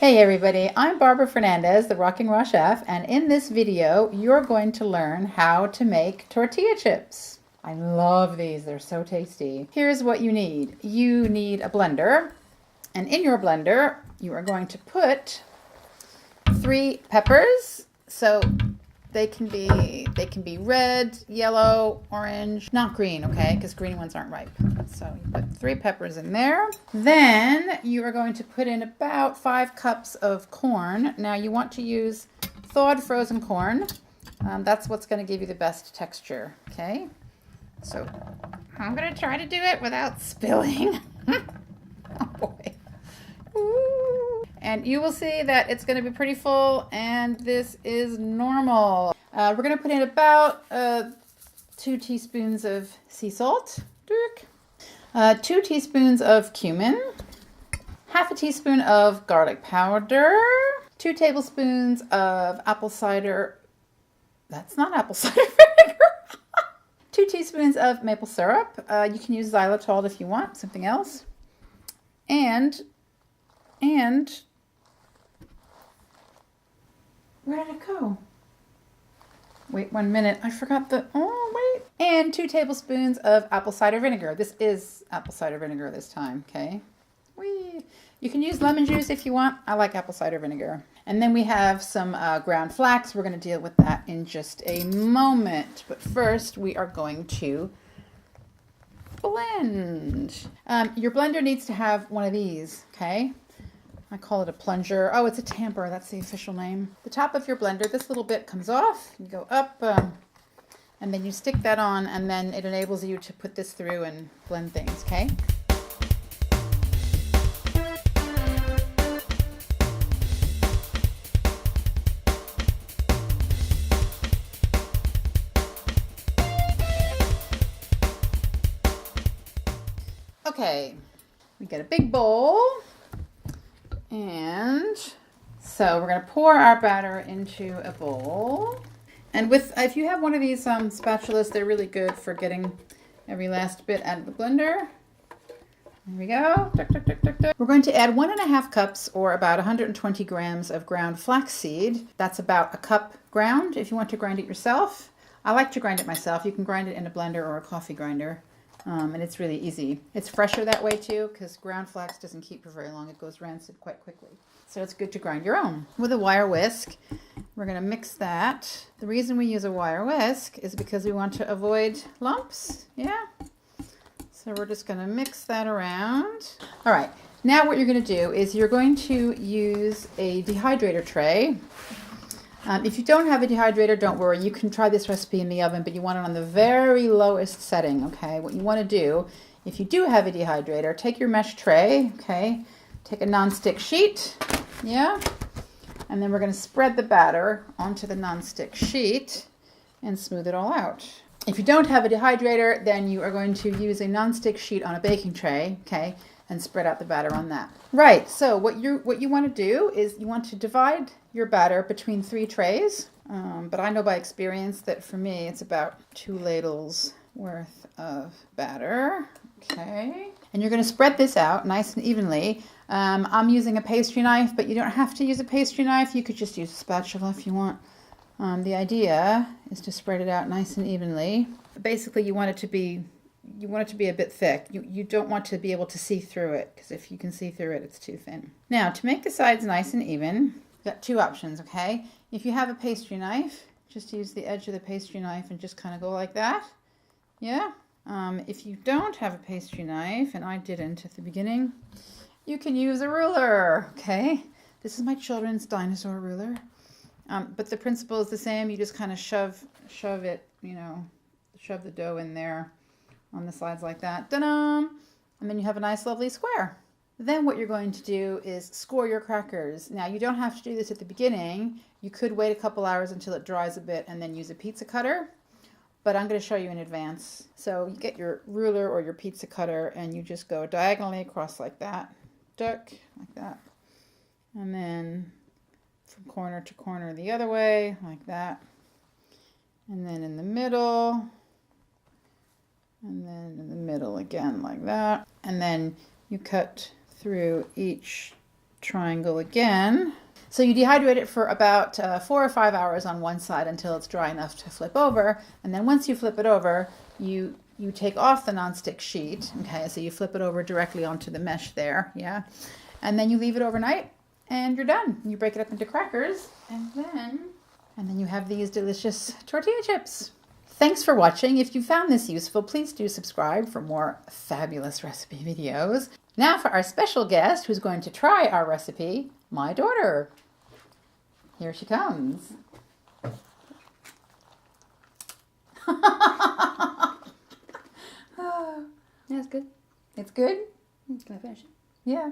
Hey everybody, I'm Barbara Fernandez, the Rocking Raw Chef, and in this video you're going to learn how to make tortilla chips. I love these, they're so tasty. Here's what you need. You need a blender, and in your blender you are going to put 3 peppers. So they can be red, yellow, orange, not green, okay? Because green ones aren't ripe. So you put 3 peppers in there. Then you are going to put in about 5 cups of corn. Now you want to use thawed frozen corn. That's what's going to give you the best texture, okay? So I'm going to try to do it without spilling. Oh boy. Ooh. And you will see that it's going to be pretty full, and this is normal. We're going to put in about 2 teaspoons of sea salt, 2 teaspoons of cumin, half a teaspoon of garlic powder, 2 tablespoons of apple cider. That's not apple cider vinegar. 2 teaspoons of maple syrup. You can use xylitol if you want, something else. And where did it go? Wait 1 minute. I forgot And 2 tablespoons of apple cider vinegar. This is apple cider vinegar this time, okay? You can use lemon juice if you want. I like apple cider vinegar. And then we have some ground flax. We're going to deal with that in just a moment. But first, we are going to blend. Your blender needs to have one of these, okay? I call it a plunger. Oh, it's a tamper. That's the official name. The top of your blender, this little bit comes off. You go up, and then you stick that on, and then it enables you to put this through and blend things, okay? Okay, we get a big bowl. And so we're going to pour our batter into a bowl. And if you have one of these spatulas, they're really good for getting every last bit out of the blender. There we go. We're going to add 1½ cups, or about 120 grams of ground flaxseed. That's about a cup ground if you want to grind it yourself. I like to grind it myself. You can grind it in a blender or a coffee grinder. And it's really easy. It's fresher that way too, because ground flax doesn't keep for very long. It goes rancid quite quickly. So it's good to grind your own. With a wire whisk, we're going to mix that. The reason we use a wire whisk is because we want to avoid lumps. Yeah? So we're just going to mix that around. All right. Now what you're going to do is you're going to use a dehydrator tray. If you don't have a dehydrator, don't worry. You can try this recipe in the oven, but you want it on the very lowest setting, okay? What you want to do, if you do have a dehydrator, take your mesh tray, okay? Take a nonstick sheet, yeah? And then we're going to spread the batter onto the nonstick sheet and smooth it all out. If you don't have a dehydrator, then you are going to use a nonstick sheet on a baking tray, okay? And spread out the batter on that. Right, so what you want to do is you want to divide your batter between 3 trays. But I know by experience that for me it's about 2 ladles worth of batter. Okay. And you're going to spread this out nice and evenly. I'm using a pastry knife, but you don't have to use a pastry knife. You could just use a spatula if you want. The idea is to spread it out nice and evenly. Basically, you want it to be a bit thick. You don't want to be able to see through it, because if you can see through it, it's too thin. Now, to make the sides nice and even, you've got 2 options, okay? If you have a pastry knife, just use the edge of the pastry knife and just kind of go like that. Yeah? If you don't have a pastry knife, and I didn't at the beginning, you can use a ruler, okay? This is my children's dinosaur ruler. But the principle is the same. You just kind of shove it, shove the dough in there on the sides like that. Ta-da! And then you have a nice lovely square. Then what you're going to do is score your crackers. Now you don't have to do this at the beginning. You could wait a couple hours until it dries a bit and then use a pizza cutter. But I'm going to show you in advance. So you get your ruler or your pizza cutter and you just go diagonally across like that. Duck, like that. And then from corner to corner the other way, like that. And then in the middle. And then in the middle again, like that. And then you cut through each triangle again. So you dehydrate it for about 4 or 5 hours on one side until it's dry enough to flip over. And then once you flip it over, you take off the nonstick sheet. Okay, so you flip it over directly onto the mesh there. Yeah. And then you leave it overnight and you're done. You break it up into crackers and then you have these delicious tortilla chips. Thanks for watching. If you found this useful, please do subscribe for more fabulous recipe videos. Now for our special guest who's going to try our recipe, my daughter. Here she comes. Yeah, it's good. It's good? Can I finish it? Yeah.